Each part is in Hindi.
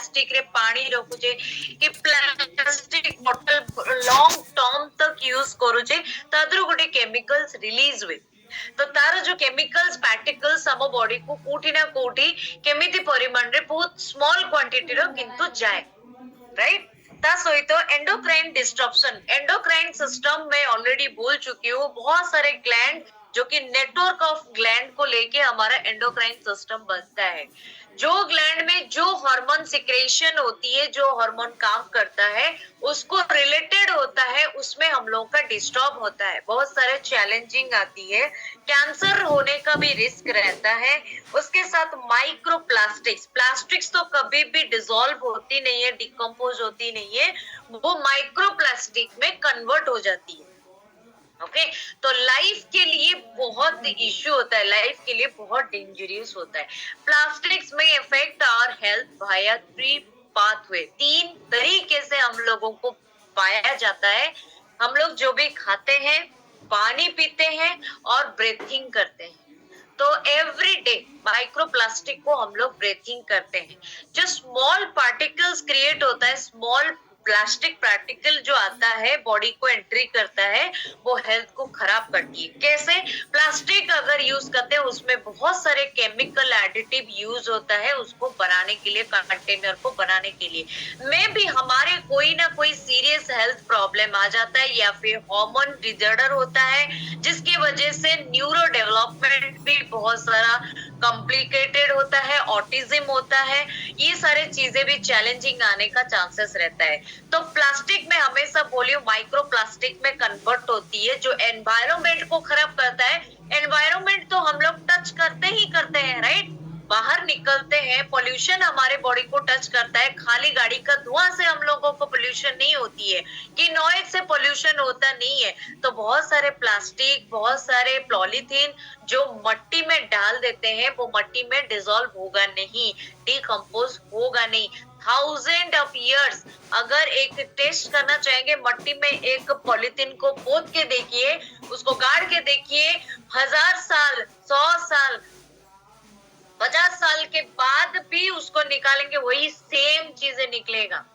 प्लास्टिक रे पानी रखुचे कि प्लास्टिक बॉटल लॉन्ग टर्म तक यूज करूचे तादर गोटे केमिकल्स रिलीज हुए तो तार जो केमिकल्स पार्टिकल्स हम बॉडी को कोठी ना कोठी केमिति परिमाण रे बहुत स्मॉल क्वांटिटी रो किंतु जाए राइट ता सहित एंडोक्राइन डिस्ट्रप्शन एंडोक्राइन सिस्टम में ऑलरेडी बोल चुकी हूँ बहुत सारे ग्लैंड जो कि नेटवर्क ऑफ ग्लैंड को लेके हमारा एंडोक्राइन सिस्टम बनता है जो ग्लैंड में जो हार्मोन सिक्रेशन होती है जो हार्मोन काम करता है उसको रिलेटेड होता है उसमें हम लोग का डिस्टर्ब होता है बहुत सारे चैलेंजिंग आती है कैंसर होने का भी रिस्क रहता है उसके साथ माइक्रो प्लास्टिक्स तो कभी भी डिसॉल्व होती नहीं है डिकम्पोज होती नहीं है वो माइक्रो प्लास्टिक में कन्वर्ट हो जाती है ओके तो लाइफ के लिए बहुत इश्यू होता है लाइफ के लिए बहुत डेंजरस होता है प्लास्टिक्स में effect our health via 3 pathway 3 तरीके से हम लोगों को पाया जाता है हम लोग जो भी खाते हैं पानी पीते हैं और ब्रीथिंग करते हैं तो एवरी डे माइक्रोप्लास्टिक को हम लोग ब्रीथिंग करते हैं जो स्मॉल पार्टिकल्स क्रिएट होता है स्मॉल प्लास्टिक पार्टिकल जो आता है बॉडी को एंट्री करता है वो हेल्थ को खराब करती है कैसे प्लास्टिक अगर यूज करते हैं उसमें बहुत सारे केमिकल एडिटिव यूज होता है उसको बनाने के लिए कंटेनर को बनाने के लिए में भी हमारे कोई ना कोई सीरियस हेल्थ प्रॉब्लम आ जाता है या फिर हार्मोन डिसऑर्डर होता है जिसकी वजह से न्यूरो डेवलपमेंट भी बहुत सारा कॉम्प्लिकेटेड होता है ऑटिज्म होता है ये सारे चीजें भी चैलेंजिंग आने का चांसेस रहता है तो प्लास्टिक में हमेशा बोलियो माइक्रो प्लास्टिक में कन्वर्ट होती है जो एनवायरमेंट को खराब करता है एनवायरमेंट तो हम लोग टच करते हैं राइट बाहर निकलते हैं पोल्यूशन हमारे बॉडी को टच करता है खाली गाड़ी का धुआं से हम लोगों को पोल्यूशन नहीं होती है कि नॉइज से पोल्यूशन होता नहीं है तो बहुत सारे प्लास्टिक बहुत सारे पॉलीथीन जो मट्टी में डाल देते हैं वो मट्टी में डिसॉल्व होगा नहीं डिकम्पोज होगा नहीं 1000 ऑफ इयर्स अगर एक टेस्ट करना चाहेंगे मट्टी में एक पॉलीथीन को पोत के देखिए उसको गाड़ के देखिए 1000 साल 100 साल 50 साल के बाद भी उसको निकालेंगे वही सेम चीजें निकलेगा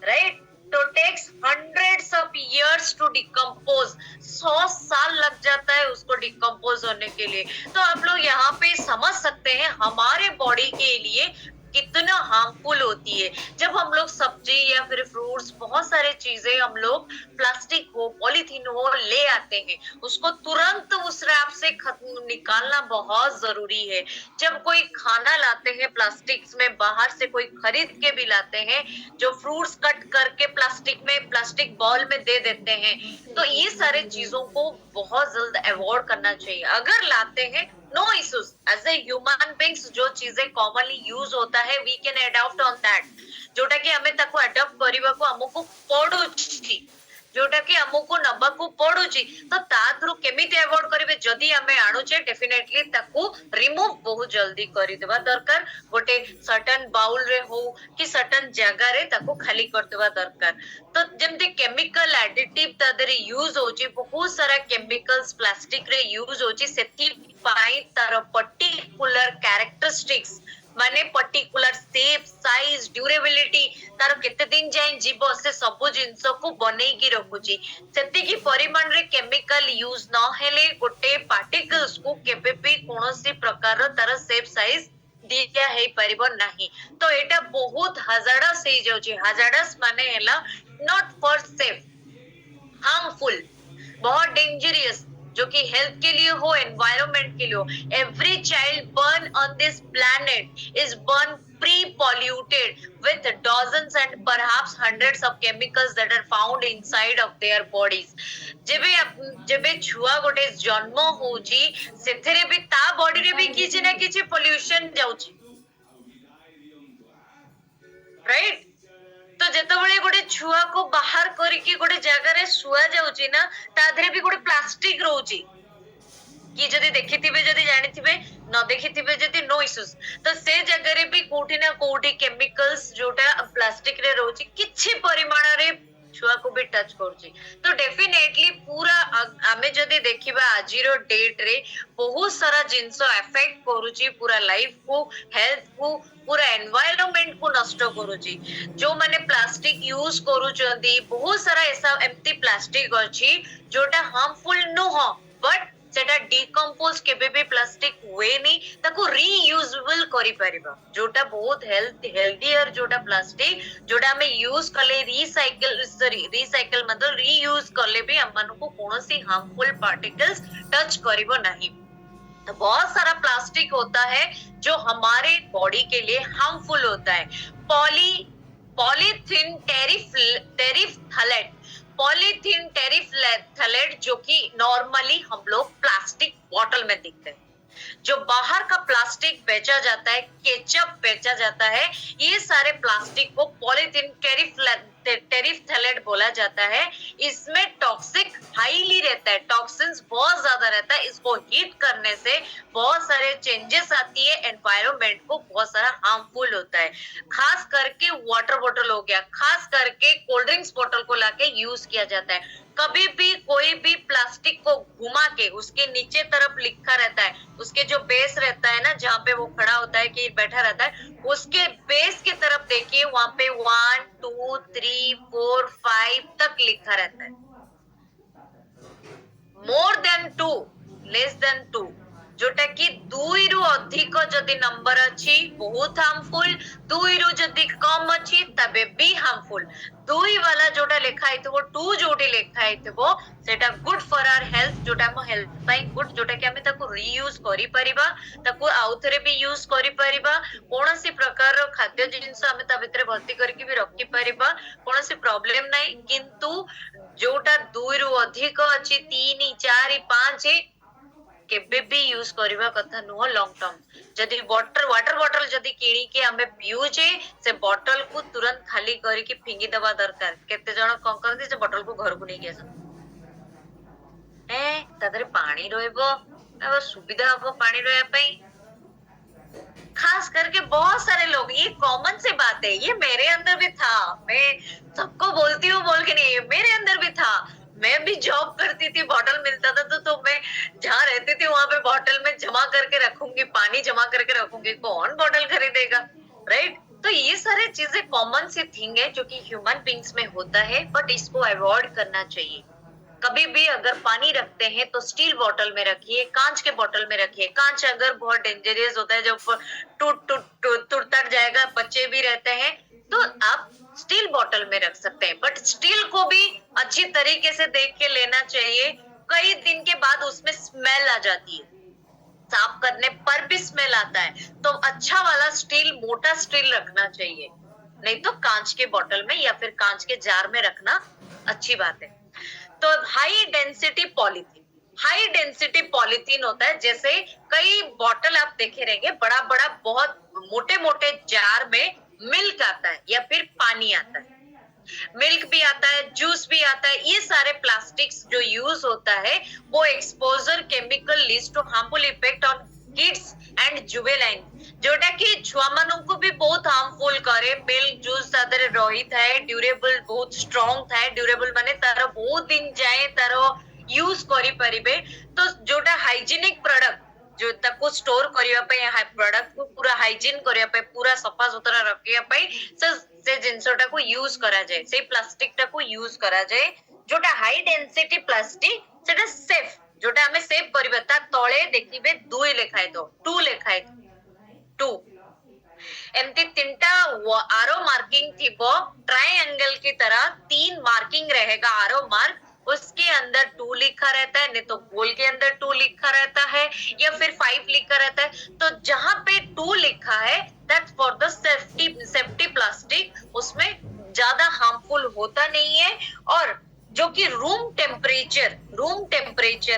राइट तो takes hundreds of years to decompose 100 साल लग जाता है उसको डिकम्पोज होने के लिए तो आप लोग यहाँ पे समझ सकते हैं हमारे बॉडी के लिए कितना हार्मफुल होती है जब हम लोग सब्जी या फिर फ्रूट्स बहुत सारे चीजें हम लोग प्लास्टिक हो पॉलीथीन हो ले आते हैं उसको तुरंत उस रैप से निकालना बहुत जरूरी है जब कोई खाना लाते हैं प्लास्टिक में बाहर से कोई खरीद के भी लाते हैं जो फ्रूट्स कट करके प्लास्टिक में प्लास्टिक बॉल में दे देते हैं तो ये सारे चीजों को बहुत जल्द अवॉइड करना चाहिए अगर लाते हैं no issues as a human beings जो चीजें कॉमनली यूज होता है we can adopt on that जोटा कि हमें ताको अडॉप्ट करबाको हमको पड़ुची जोटा कि हमको नबाको पड़ुची तो तादरु केमिति अवॉइड करिवे जदी हमें आणुचे डेफिनेटली ताको रिमूव बहुत जल्दी करि देबा दरकार गोटे सर्टेन बाउल रे हो कि सर्टेन जगह रे ताको खाली कर देबा दरकार तो जेमते केमिकल एडिटिव तादरे यूज होची बहुत सारा केमिकल्स प्लास्टिक रे यूज होची सेति पाई तार पर्टिकुलर कैरेक्टरिस्टिक्स माने पर्टिकुलर शेप साइज ड्यूरेबिलिटी तार केते दिन जाय जीव से सब जिंस को बनै की रखुची सेति की परिमाण रे केमिकल यूज न हेले गोटे पार्टिकल्स को केबे भी कोनोसी प्रकार रो तार शेप साइज दिया है परिबो नाही तो एटा बहुत hazardous हे जाउची hazardous माने हैला नॉट फॉर सेफ हार्मफुल बहुत डेंजरस जो कि हेल्थ के लिए हो एनवायरनमेंट के लिए हो every child burn on this planet is burn pre-polluted with dozens and perhaps hundreds of chemicals that are found inside of their bodies जेबे छुआ गोटे जन्म होची सेथरे भी ता बॉडी रे भी किछि ना किछि पोल्यूशन जाउची राइट तो जेतबेले गोटे छुआ को बाहर करके गोटे जगह रे सुआ जाउची ना ताधरे भी गोटे प्लास्टिक रहउची कि जदी देखिथिबे जदी जानिथिबे न देखिथिबे जदी नो इश्यूज तो से जगह रे भी कोठी ना कोठी केमिकल्स जोटा प्लास्टिक रे रहउची किछि परिमाण रे छुआ को भी टच करुची। तो डेफिनेटली पूरा आमे जदि देखिबा आजिरो डेट रे बहुत सारा जिंस अफेक्ट करुची पूरा लाइफ को, हेल्थ को, पूरा एनवायरनमेंट को नष्ट करुची। जो माने प्लास्टिक यूज करूचंदी बहुत सारा ऐसा एम्ति प्लास्टिक अछि जोटा हार्मफुल नुह, बट सेटा डिकम्पोज केबे भी प्लास्टिक हुएनी, ताको रीयूजेबल करि परिबा, जोटा बहुत हेल्दियर जोटा प्लास्टिक जोटा हमें यूज कले रिसाइकल मतलब रीयूज कले भी हम को कोनोसी हार्मफुल पार्टिकल्स टच करिवो नहीं। तो बहुत सारा प्लास्टिक होता है जो हमारे बॉडी के लिए हार्मफुल होता है। पॉलीथीन टेरिफ्थलेट जो कि नॉर्मली हम लोग प्लास्टिक बॉटल में दिखते हैं, जो बाहर का प्लास्टिक बेचा जाता है, केचप बेचा जाता है, ये सारे प्लास्टिक को पॉलीथीन टेरिफ्थलेट बोला जाता है। इसमें टॉक्सिक हाईली रहता है, टॉक्सिन्स बहुत ज्यादा रहता है। इसको हीट करने से बहुत सारे चेंजेस आती है, एनवायरनमेंट को बहुत सारा हार्मफुल होता है। खास करके वाटर बॉटल हो गया, खास करके कोल्ड ड्रिंक्स बॉटल को लाके यूज किया जाता है। कभी भी कोई भी प्लास्टिक को घुमा के उसके नीचे तरफ लिखा रहता है, उसके जो बेस रहता है ना, जहाँ पे वो खड़ा होता है कि बैठा रहता है, उसके बेस की तरफ देखिए, वहां पे 1 2 3 4 5 तक लिखा रहता है। मोर देन 2, लेस देन 2, जोटा कि 2 रु अधिक जदि नंबर अछि बहुत हार्मफुल, 2 रु जदि कम अछि तबे भी हार्मफुल। 2 वाला जोटा लेखा आइथबो, 2 जोटी लेखा आइथबो, सेटा गुड फॉर आवर हेल्थ, जोटा हम हेल्थ पाई गुड, जोटा कि हमें ताको रीयूज करि परिबा, ताको आउथरे भी यूज करि परिबा। कोनोसी प्रकार रो खाद्य जिंस हमें ता भितरे भर्ती करके भी रखि परिबा, कोनोसी प्रॉब्लम नै। किंतु जोटा 2 रु अधिक अछि, 3 4 5 केबे भी यूज करिबा कथा नुह लॉन्ग टर्म। जदि वाटर बॉटल जदि किणी के हमें पियूचे, से बॉटल को तुरंत खाली करके फिंगी दबा दरकार। केते जण कोन करथि से बॉटल को घर को नहीं आसन, तादरे पानी रहइबो, अब सुविधा हबो पानी रहया पई। खास करके बहुत सारे लोग, ये कॉमन सी बात है, ये मेरे अंदर भी था, मैं सबको बोलती हूँ बोल के नहीं, मेरे अंदर भी था। मैं भी जॉब करती थी, बॉटल मिलता था तो मैं जहाँ रहती थी वहां पे बॉटल में जमा करके रखूंगी, पानी जमा करके रखूंगी, कौन बॉटल खरीदेगा, राइट। तो ये सारे चीजें कॉमन सी थिंग है जो कि ह्यूमन बींग्स में होता है, बट इसको अवॉइड करना चाहिए। कभी भी अगर पानी रखते हैं तो स्टील बॉटल में रखिए, कांच के बॉटल में रखिए। कांच अगर बहुत डेंजरियस होता है, जब टूट जाएगा, बच्चे भी रहते हैं, तो आप स्टील बॉटल में रख सकते हैं। बट स्टील को भी अच्छी तरीके से देख के लेना चाहिए। कई दिन के बाद उसमें स्मेल आ जाती है, साफ करने पर भी स्मेल आता है, तो अच्छा वाला स्टील, मोटा स्टील रखना चाहिए। नहीं तो कांच के बॉटल में या फिर कांच के जार में रखना अच्छी बात है। तो हाई डेंसिटी पॉलीथीन होता है। जैसे कई बॉटल आप देखे रहेंगे, बड़ा बड़ा बहुत मोटे मोटे जार में मिल्क आता है या फिर पानी आता है, मिल्क भी आता है, जूस भी आता है। ये सारे प्लास्टिक्स जो यूज होता है, वो exposure chemical leads to harmful effect on kids and juvenile, जोटा कि छुआ मानन को भी बहुत हार्मफुल करे। मिल्क जूस तादरे रही थाए, ड्यूरेबल बहुत स्ट्रांग थाए, ड्यूरेबल माने तार बहुत दिन जाए तार यूज करि परिबे। तो जोटा हाइजीनिक प्रोडक्ट, जो ताको स्टोर करिया पे, प्रोडक्ट को पूरा हाइजीन करिया पे, पूरा सफा सुतरा रखिया पे से जिंसटा को यूज करा जाए, से प्लास्टिक टा को यूज करा जाए। जोटा हाई डेंसिटी प्लास्टिक सेटा सेफ, जोटा हमें सेव करिबा, ता तळे देखिबे 2 लेखाय, तो 2 लेखाय, 2 एमती 3टा आरो मार्किंग थीबो, ट्रायंगल की तरह 3 मार्किंग रहेगा, आरो मार्क, उसके अंदर 2 लिखा रहता है, नहीं तो गोल के अंदर 2 लिखा रहता है, या फिर 5 लिखा रहता है। तो जहां पे 2 लिखा है, that's for the safety plastic, उसमें ज्यादा हार्मफुल होता नहीं है, और जो कि रूम टेम्परेचर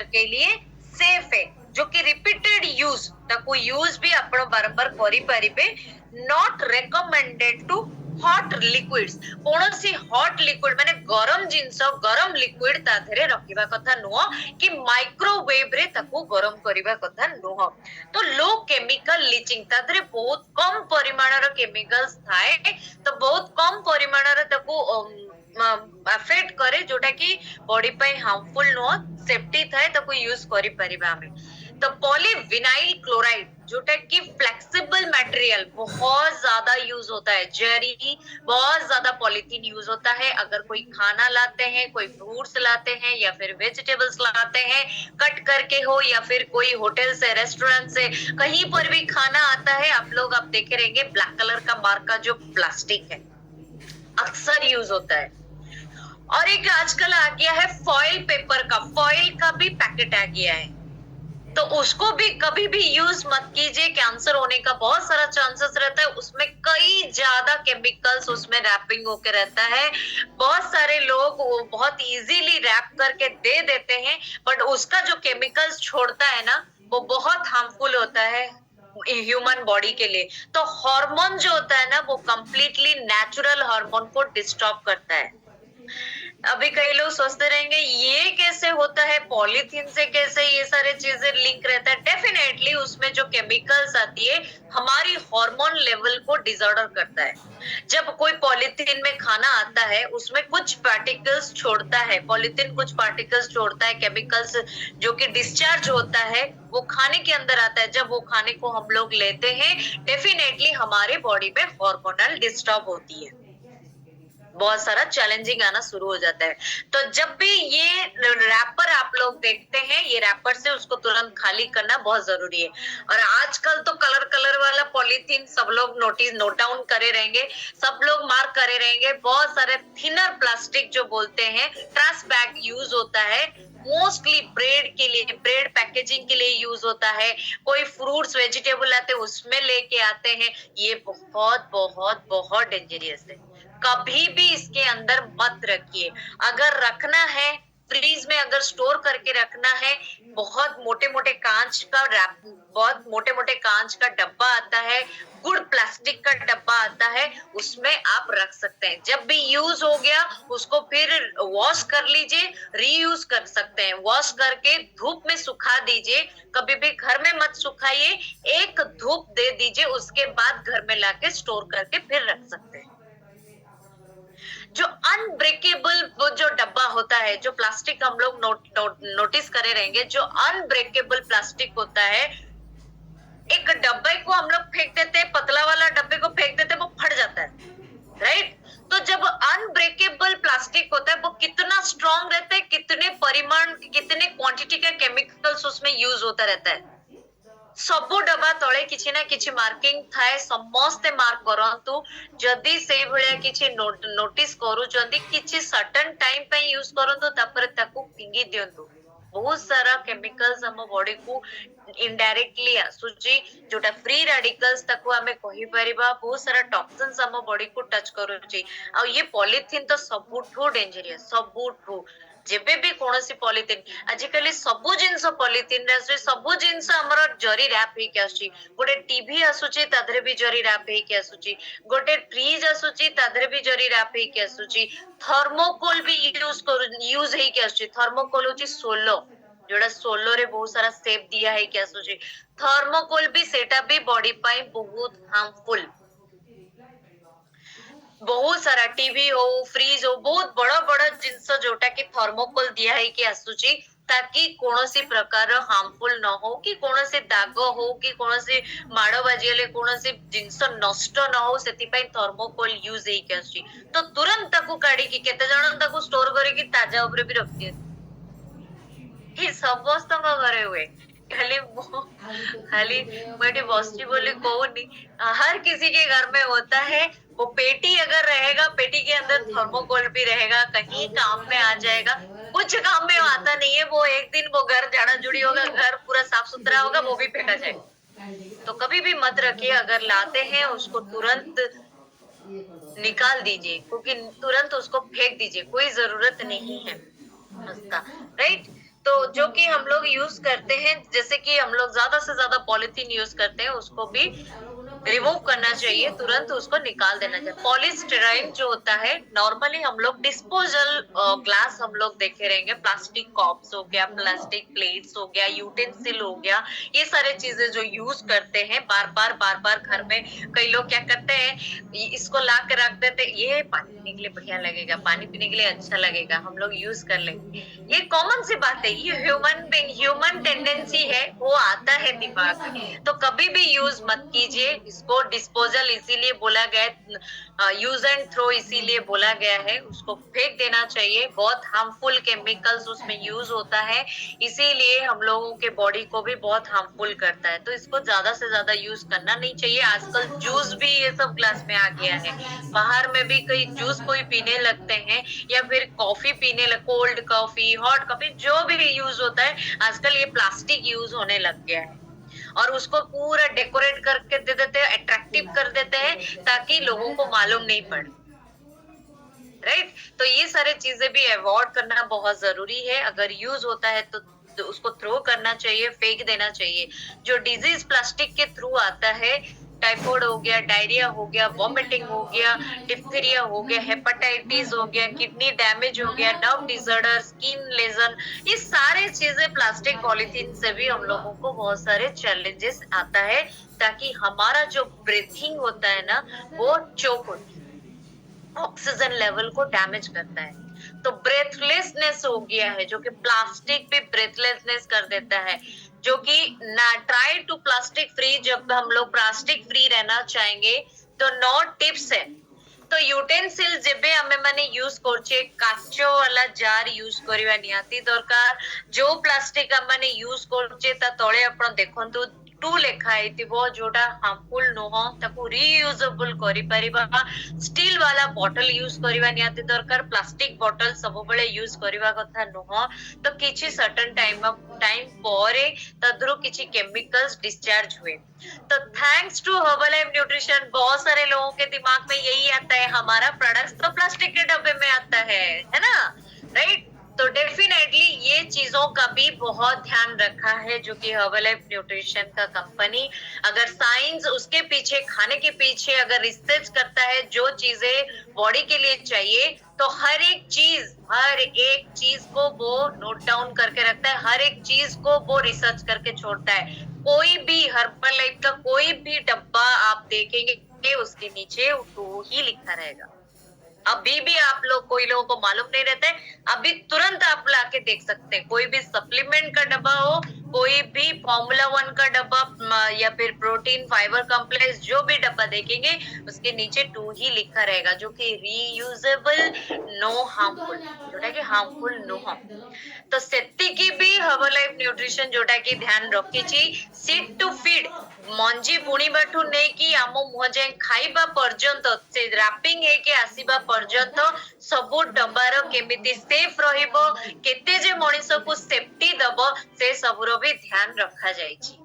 के लिए सेफ है, जो कि रिपीटेड यूज ताको यूज भी आपण बारंबार करि परिबे। Not recommended to hot liquids, कोनोसी हॉट लिक्विड माने गरम जिंस, गरम लिक्विड ता धरे रखिबा कथा नुह, कि माइक्रोवेव रे ताको गरम करिबा कथा नुह। तो लो केमिकल लीचिंग, ता धरे बहुत कम परिमाण रो केमिकल्स थाए, तो बहुत कम परिमाण रो ताको अफेक्ट करे जोटा कि बॉडी पे हार्मफुल नुह सेफ्टी थाए ताको यूज करि परिबा हमें। तो पॉलीविनाइल क्लोराइड जोटा कि फ्लेक्सिबल मटेरियल बहुत ज्यादा यूज होता है, जेरी बहुत ज्यादा पॉलिथीन यूज होता है। अगर कोई खाना लाते हैं, कोई फ्रूट्स लाते हैं या फिर वेजिटेबल्स लाते हैं कट करके हो, या फिर कोई होटल से रेस्टोरेंट से कहीं पर भी खाना आता है, आप लोग आप देखे रहेंगे ब्लैक कलर का मार्क का जो प्लास्टिक है अक्सर यूज होता है। और एक आजकल आ गया है फॉइल पेपर का, फॉइल का भी पैकेट आ गया है, तो उसको भी कभी भी यूज मत कीजिए। कैंसर होने का बहुत सारा चांसेस रहता है, उसमें कई ज्यादा केमिकल्स उसमें रैपिंग होके रहता है। बहुत सारे लोग वो बहुत इजीली रैप करके दे देते हैं, बट उसका जो केमिकल्स छोड़ता है ना वो बहुत हार्मफुल होता है ह्यूमन बॉडी के लिए। तो हार्मोन जो होता है ना वो कंप्लीटली नेचुरल हार्मोन को डिस्टर्ब करता है। अभी कई लोग सोचते रहेंगे ये कैसे होता है, पॉलीथीन से कैसे ये सारे चीजें लिंक रहता है। डेफिनेटली उसमें जो केमिकल्स आती है हमारी हार्मोन लेवल को डिसऑर्डर करता है। जब कोई पॉलीथीन में खाना आता है उसमें कुछ पार्टिकल्स छोड़ता है, पॉलीथीन कुछ पार्टिकल्स छोड़ता है, केमिकल्स जो कि डिस्चार्ज होता है वो खाने के अंदर आता है। जब वो खाने को हम लोग लेते हैं डेफिनेटली हमारे बॉडी में हार्मोनल डिस्टर्ब होती है, बहुत सारा चैलेंजिंग आना शुरू हो जाता है। तो जब भी ये रैपर आप लोग देखते हैं, ये रैपर से उसको तुरंत खाली करना बहुत जरूरी है। और आजकल तो कलर कलर वाला पॉलीथीन सब लोग नोट डाउन करे रहेंगे, सब लोग मार्क करे रहेंगे। बहुत सारे थिनर प्लास्टिक जो बोलते हैं, ट्रैश बैग यूज होता है, मोस्टली ब्रेड के लिए, ब्रेड पैकेजिंग के लिए यूज होता है। कोई फ्रूट्स वेजिटेबल आते हैं उसमें लेके आते हैं, ये बहुत बहुत बहुत डेंजरियस है। कभी भी इसके अंदर मत रखिए। अगर रखना है फ्रीज में, अगर स्टोर करके रखना है, बहुत मोटे मोटे कांच का रैप, बहुत मोटे मोटे कांच का डब्बा आता है, गुड प्लास्टिक का डब्बा आता है, उसमें आप रख सकते हैं। जब भी यूज हो गया उसको फिर वॉश कर लीजिए, रीयूज कर सकते हैं। वॉश करके धूप में सुखा दीजिए, कभी भी घर में मत सुखाइए, एक धूप दे दीजिए, उसके बाद घर में लाके स्टोर करके फिर रख सकते हैं। जो अनब्रेकेबल वो जो डब्बा होता है, जो प्लास्टिक हम लोग नोटिस करे रहेंगे, जो अनब्रेकेबल प्लास्टिक होता है, एक डब्बे को हम लोग फेंक देते हैं, पतला वाला डब्बे को फेंक देते हैं, वो फट जाता है, राइट। तो जब अनब्रेकेबल प्लास्टिक होता है वो कितना स्ट्रॉन्ग रहता है, कितने परिमाण, कितने क्वांटिटी का केमिकल्स उसमें यूज होता रहता है। सबु डब्बा तले किछि ना किछि मार्किंग थाए, समस्ते मार्क करंतु। जदि से भलिया किछि नोटिस करूचंदी, किछि सर्टेन टाइम पे यूज करंतु, तापर ताकू फिंगी दियंतु। बहुत सारा केमिकल्स हम बॉडी को इनडायरेक्टली आसुची, जोटा फ्री रेडिकल्स ताकू हमें कहि परिबा। बहुत सारा टॉक्सिन्स हम बॉडी को टच करूची। आ ये पॉलीथीन तो सबुठू डेंजरियस, सबुठू। जेबे भी कोनोसी पॉलीथीन, आजिकली सबु जिंस पॉलीथीन रे, सबु जिंस हमर जरी रैप हे के आसुची। गोटे टीवी आसुची ताधरे भी जरी रैप हे के आसुची, गोटे फ्रिज आसुची ताधरे भी जरी रैप हे के आसुची, थर्मोकोल भी यूज हे के आसुची। थर्मोकोल होची सोलो, जोड़ा सोलो रे बहुत सारा सेप दिया है के आसुची। थर्मोकोल भी सेटा भी बॉडी पाई बहुत हार्मफुल। बहुत सारा टीवी हो, फ्रिज हो, बहुत बड़ा बड़ा जिनस जोटा कि थर्मोकोल दिया है कि आसुची, ताकि कोनोसी प्रकार हार्मफुल न हो, कि कोनोसी दाग हो, कि कोनोसी माड़ो बाजिले कोनोसी जिंस नष्ट न हो, सेति पई थर्मोकोल यूज हे कि आसुची। तो तुरंत ताकू काढी कि केते जण ताकू स्टोर करी कि ताजा ऊपर भी रख दिए, ही समस्त घरे हुए। खाली खाली बैठे बस्ती बोली कहूनी, हर किसी के घर में होता है। वो पेटी अगर रहेगा, पेटी के अंदर थर्मोकोल भी रहेगा, कहीं काम में आ जाएगा। कुछ काम में आता नहीं है, वो एक दिन वो घर झाड़ा जुड़ी होगा, घर पूरा साफ सुथरा होगा, वो भी फेंका जाएगा। तो कभी भी मत रखिए। अगर लाते हैं उसको तुरंत निकाल दीजिए, क्योंकि तुरंत उसको फेंक दीजिए, कोई जरूरत नहीं है उसका, राइट। तो जो कि हम लोग यूज करते हैं, जैसे कि हम लोग ज्यादा से ज्यादा पॉलिथीन यूज करते हैं, उसको भी रिमूव करना चाहिए, तुरंत उसको निकाल देना चाहिए। पॉलीस्टाइरीन जो होता है, नॉर्मली हम लोग डिस्पोजल ग्लास हम लोग देखे रहेंगे, प्लास्टिक कप्स हो गया, प्लास्टिक प्लेट्स हो गया, यूटेंसिल हो गया, ये सारे चीजें जो यूज करते हैं बार बार घर में। कई लोग क्या करते हैं, इसको ला के रख देते, ये पानी पीने के लिए बढ़िया लगेगा, पानी पीने के लिए अच्छा लगेगा, हम लोग यूज कर लेंगे। ये कॉमन सी बात है, ये ह्यूमन टेंडेंसी है, वो आता है दिमाग में। तो कभी भी यूज मत कीजिए इसको। डिस्पोजल इसीलिए बोला गया, यूज एंड थ्रो इसीलिए बोला गया है, उसको फेंक देना चाहिए। बहुत हार्मफुल केमिकल्स उसमें यूज होता है, इसीलिए हम लोगों के बॉडी को भी बहुत हार्मफुल करता है। तो इसको ज्यादा से ज्यादा यूज करना नहीं चाहिए। आजकल जूस भी ये सब ग्लास में आ गया है, बाहर में भी कई जूस कोई पीने लगते हैं, या फिर कॉफी पीने लग, कोल्ड कॉफी, हॉट कॉफी, जो भी यूज होता है आजकल ये प्लास्टिक यूज होने लग गया है। और उसको पूरा डेकोरेट करके दे देते हैं, अट्रैक्टिव कर देते हैं, ताकि लोगों को मालूम नहीं पड़े। राइट? तो ये सारे चीजें भी अवॉइड करना बहुत जरूरी है। अगर यूज होता है तो उसको थ्रो करना चाहिए, फेंक देना चाहिए। जो डिजीज प्लास्टिक के थ्रू आता है, टाइफाइड हो गया, डायरिया हो गया, वॉमिटिंग हो गया, डिप्थीरिया हो गया, हेपेटाइटिस हो गया, किडनी डैमेज हो गया, नर्व डिसऑर्डर, स्किन लेजन, ये सारे चीजें प्लास्टिक पॉलिथीन से भी हम लोगों को बहुत सारे चैलेंजेस आता है, ताकि हमारा जो ब्रीथिंग होता है ना, वो चोक होता है, ऑक्सीजन लेवल को डैमेज करता है। तो ब्रेथलेसनेस हो गया है, जो कि प्लास्टिक भी ब्रेथलेसनेस कर देता है, जो कि ना ट्राई टू प्लास्टिक फ्री। जब हम लोग प्लास्टिक फ्री रहना चाहेंगे तो 9 टिप्स है। तो यूटेनसिल जेबे आमे माने यूज करछे, काचो वाला जार यूज करिवा निहाती दरकार। जो प्लास्टिक आमे यूज करछे ता तळे आपण देखंतु 2 लेखा हेतिबो, जोटा हार्मफुल नुह, ताकू रीयूजेबल करि परिबा। स्टील वाला बॉटल यूज करिवा निहाती दरकार, प्लास्टिक बॉटल सब बेले यूज करिवा कथा नुह। तो किछि सर्टेन टाइम परे तद्रु किछि केमिकल्स डिस्चार्ज हुए। तो थैंक्स टू हर्बलाइफ न्यूट्रिशन, बहुत सारे लोगों के दिमाग में यही आता है, हमारा प्रोडक्ट तो प्लास्टिक के डब्बे में आता है ना? राइट? तो डेफिनेटली ये चीजों का भी बहुत ध्यान रखा है, जो कि हर्बलाइफ न्यूट्रिशन का कंपनी, अगर साइंस उसके पीछे, खाने के पीछे अगर रिसर्च करता है, जो चीजें बॉडी के लिए चाहिए, तो हर एक चीज को वो नोट डाउन करके रखता है, हर एक चीज को वो रिसर्च करके छोड़ता है। कोई भी हर्बल लाइफ का कोई भी डब्बा आप देखेंगे, उसके नीचे तो ही लिखा रहेगा। अभी भी आप लोग, कोई लोगों को मालूम नहीं रहता है, अभी तुरंत आप लाके देख सकते हैं, कोई भी सप्लीमेंट का डब्बा हो, कोई भी फॉर्मूला 1 का डब्बा, या फिर प्रोटीन फाइबर कॉम्प्लेक्स, जो भी डब्बा देखेंगे उसके नीचे 2 ही लिखा रहेगा, जो कि रीयूजेबल, नो हार्मफुल, जोटा कि हार्मफुल नुह। तो सेतिकी भी हर्बलाइफ न्यूट्रिशन जोटा कि ध्यान रखिछि, सीड टू फीड, मंजी बुणीबाठू नै कि आम मुह जाए खाइबा पर्यंत, से रैपिंग है कि आसीबा पर्यंत सबु डब्बार केमिति सेफ रहिबो, केते जे मनिष को सेफ्टी दबो, से सबुर भी ध्यान रखा जाइछि।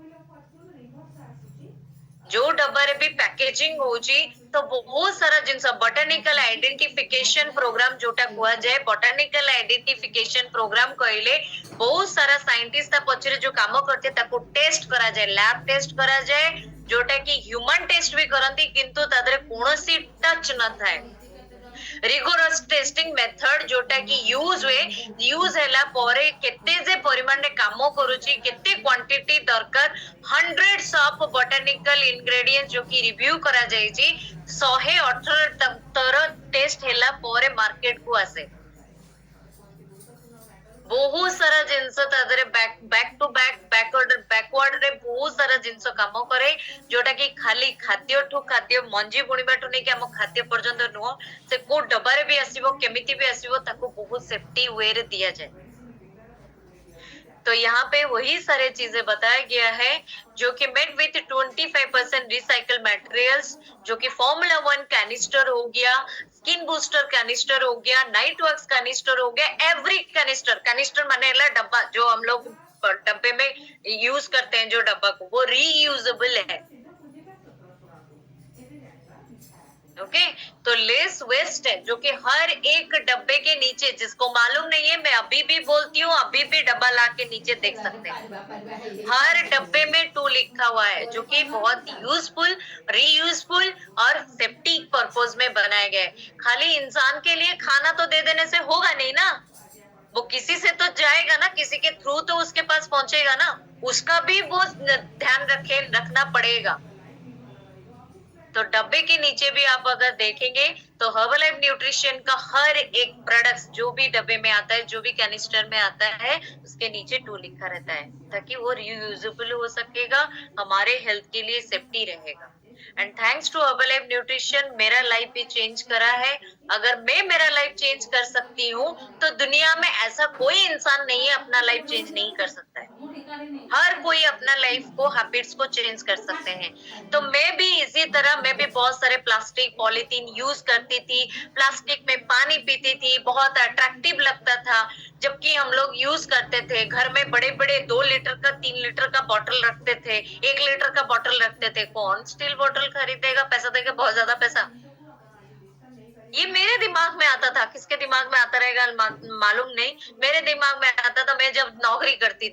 जो डब्बारे भी पैकेजिंग होची, तो बहुत सारा जिनस बॉटनिकल आइडेंटिफिकेशन प्रोग्राम जोटा कुआ जाए, बॉटनिकल आइडेंटिफिकेशन प्रोग्राम कहले बहुत सारा साइंटिस्ट पछरे जो काम करते ताको टेस्ट करा जाए, लैब टेस्ट करा जाए, जोटा कि ह्यूमन टेस्ट भी करंती, किंतु तादरे कोनोसी टच न थाए। रिगोरस टेस्टिंग मेथड जोटा कि यूज हैला परे केते जे परिमाण रे काम करूची, केते क्वांटिटी दरकार, हंड्रेड्स ऑफ बॉटनिकल इंग्रेडिएंट्स जो कि रिव्यू करा जायची, 118 तर टेस्ट हैला परे मार्केट को आसे। बहुत सारा जिनस बैक टू बैकवर्ड रे बहुत सारा जिनस काम करे, जोटा कि खाली खाद्य मंजी बुणीबाठू नै कि हम खाद्य पर्यंत नुह, से को डब्बारे भी आसीबो, केमिति भी आसीबो, ताको बहुत सेफ्टी वे रे दिया जाए। तो यहाँ पे वही सारे चीजें बताया गया है, जो कि मेड विथ 25% रिसाइकल मटेरियल्स, जो कि फॉर्मूला 1 कैनिस्टर हो गया, स्किन बूस्टर कैनिस्टर हो गया, नाइट वर्क्स कैनिस्टर हो गया, एवरी कैनिस्टर माने डब्बा जो हम लोग डब्बे में यूज करते हैं, जो डब्बा को, वो रीयूजेबल है। ओके। तो लेस वेस्ट है जो कि हर एक डब्बे के नीचे, जिसको मालूम नहीं है मैं अभी भी बोलती हूँ, अभी भी डब्बा ला के नीचे देख सकते हैं, हर डब्बे में टू लिखा हुआ है, जो कि बहुत यूजफुल, रीयूजफुल और सेफ्टी पर्पज में बनाए गए। खाली इंसान के लिए खाना तो दे देने से होगा नहीं ना, वो किसी से तो जाएगा ना, किसी के थ्रू तो उसके पास पहुंचेगा ना, उसका भी वो ध्यान रखना पड़ेगा। तो डब्बे के नीचे भी आप अगर देखेंगे तो हर्बलाइफ न्यूट्रिशन का हर एक प्रोडक्ट जो भी डब्बे में आता है, जो भी कैनिस्टर में आता है, उसके नीचे टू लिखा रहता है, ताकि वो रीयूजेबल हो सकेगा, हमारे हेल्थ के लिए सेफ्टी रहेगा। And thanks to Herbalife nutrition मेरा लाइफ भी चेंज करा है। अगर मैं मेरा लाइफ चेंज कर सकती हूँ, तो दुनिया में ऐसा कोई इंसान नहीं है अपना लाइफ चेंज नहीं कर सकता है। हर कोई अपना लाइफ को, हैबिट्स को चेंज कर सकते हैं। तो मैं भी इसी तरह, मैं भी बहुत सारे प्लास्टिक पॉलीथीन यूज करती थी, प्लास्टिक में पानी पीती थी, बहुत अट्रैक्टिव लगता था। जबकि हम लोग यूज करते थे घर में बड़े बड़े 2 लीटर का 3 लीटर का बॉटल रखते थे, 1 लीटर का बॉटल रखते थे। कौन स्टील बॉटल खरीदेगा पैसा देके, बहुत ज्यादा पैसा। ये मेरे दिमाग में आता था, किसके दिमाग में आता रहेगा मालूम नहीं। मेरे दिमाग में आता था, मैं जब नौकरी करती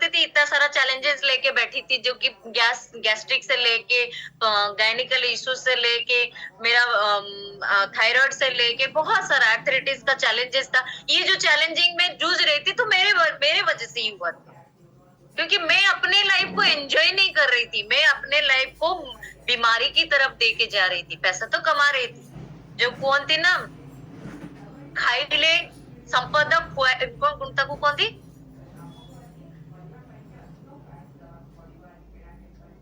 थी, इतना सारा चैलेंजेस लेके बैठी थी, जो कि गैस्ट्रिक से लेके, गायनिकल इश्यू से लेके, मेरा थायराइड से लेके बहुत सारा आर्थराइटिस का चैलेंजेस था। ये जो चैलेंजिंग में जूझ रही थी, तो मेरे वजह से ही हुआ था, क्योंकि मैं अपने लाइफ को एंजॉय नहीं कर रही थी, मैं अपने लाइफ को बीमारी की तरफ देके जा रही थी। पैसा तो कमा रही थी, जो कौन थी ना, ଖାଇଲେ संपदा ତାକୁ କହନ୍ତି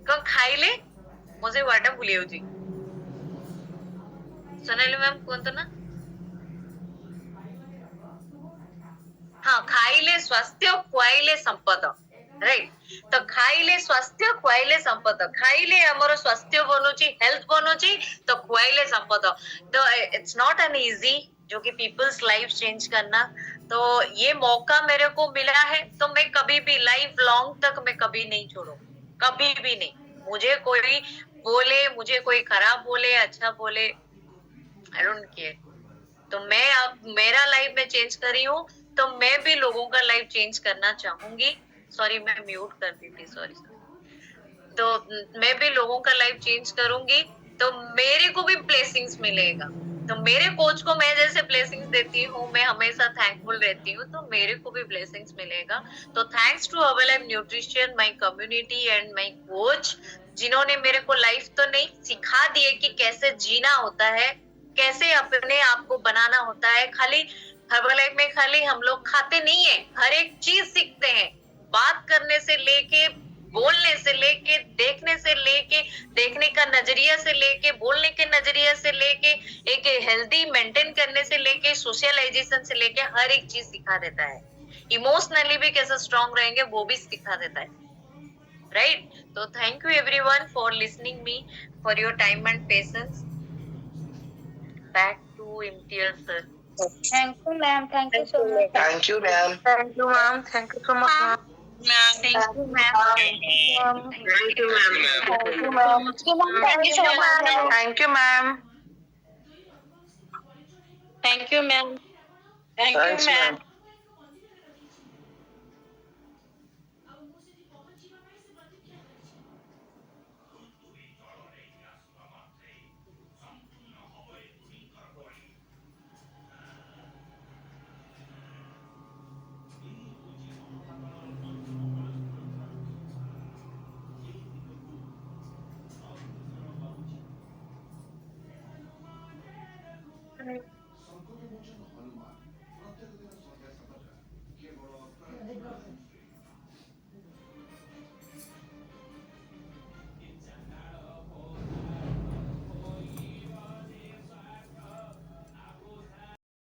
କଣ ଖାଇଲେ, ମୁଁ ସେ ୱାର୍ଡ ଟା ଭୁଲି ଯାଉଛି। सोनाली मैम କୁହନ୍ତୁ ନା। हाँ, ଖାଇଲେ ସ୍ୱାସ୍ଥ୍ୟ ଖୁଆଇଲେ ସମ୍ପଦ, ରାଇଟ। ତ ଖାଇଲେ ସ୍ୱାସ୍ଥ୍ୟ ଖୁଆଇଲେ ସମ୍ପଦ, ଖାଇଲେ ଆମର ସ୍ୱାସ୍ଥ୍ୟ ବନୁଛି, ହେଲ୍ଥ बनुची, तो खुआइले संपद। तो इट्स नॉट एन इजी जो कि पीपल्स लाइफ चेंज करना। तो ये मौका मेरे को मिला है, तो मैं कभी भी लाइफ लॉन्ग तक मैं कभी नहीं छोड़ूंगी, कभी भी नहीं। मुझे कोई बोले, मुझे कोई खराब बोले, अच्छा बोले, आई डोंट केयर। तो मैं अब मेरा लाइफ में चेंज करी हूँ, तो मैं भी लोगों का लाइफ चेंज करना चाहूंगी। सॉरी, मैं म्यूट कर दी थी, सॉरी सॉरी। तो मैं भी लोगों का लाइफ चेंज करूंगी, तो मेरे को भी ब्लेसिंग्स मिलेगा। तो मेरे कोच को मैं जैसे ब्लेसिंग्स देती हूँ, मैं हमेशा थैंकफुल रहती हूँ, तो मेरे को भी ब्लेसिंग्स मिलेगा। तो thanks to Herbalife nutrition, my community and my coach, जिन्होंने मेरे को लाइफ तो नहीं सिखा दिए कि कैसे जीना होता है, कैसे अपने आप को बनाना होता है। खाली हर्बलाइफ में खाली हम लोग खाते नहीं है, हर एक चीज सीखते हैं, बात करने से लेके, बोलने से लेके, देखने से लेके, देखने का नजरिया से लेके, बोलने के नजरिया से लेके, एक हेल्दी मेंटेन करने से लेके, सोशलाइजेशन से लेके, हर एक चीज सिखा देता है। इमोशनली भी कैसे स्ट्रांग रहेंगे वो भी सिखा देता है, राइट। तो thank you everyone for listening me, for your time and patience. Back to Imtiaz sir. Thank you, ma'am. Thank you so much. Thank you, ma'am. Thank you, ma'am. Thank you so much, ma'am. Thank you, ma'am. Thank you, ma'am. Thank you, ma'am. Thank you, ma'am. Thank you so much. Thank you, ma'am. Thank you, ma'am. Thank you, Thanks, ma'am. ma'am.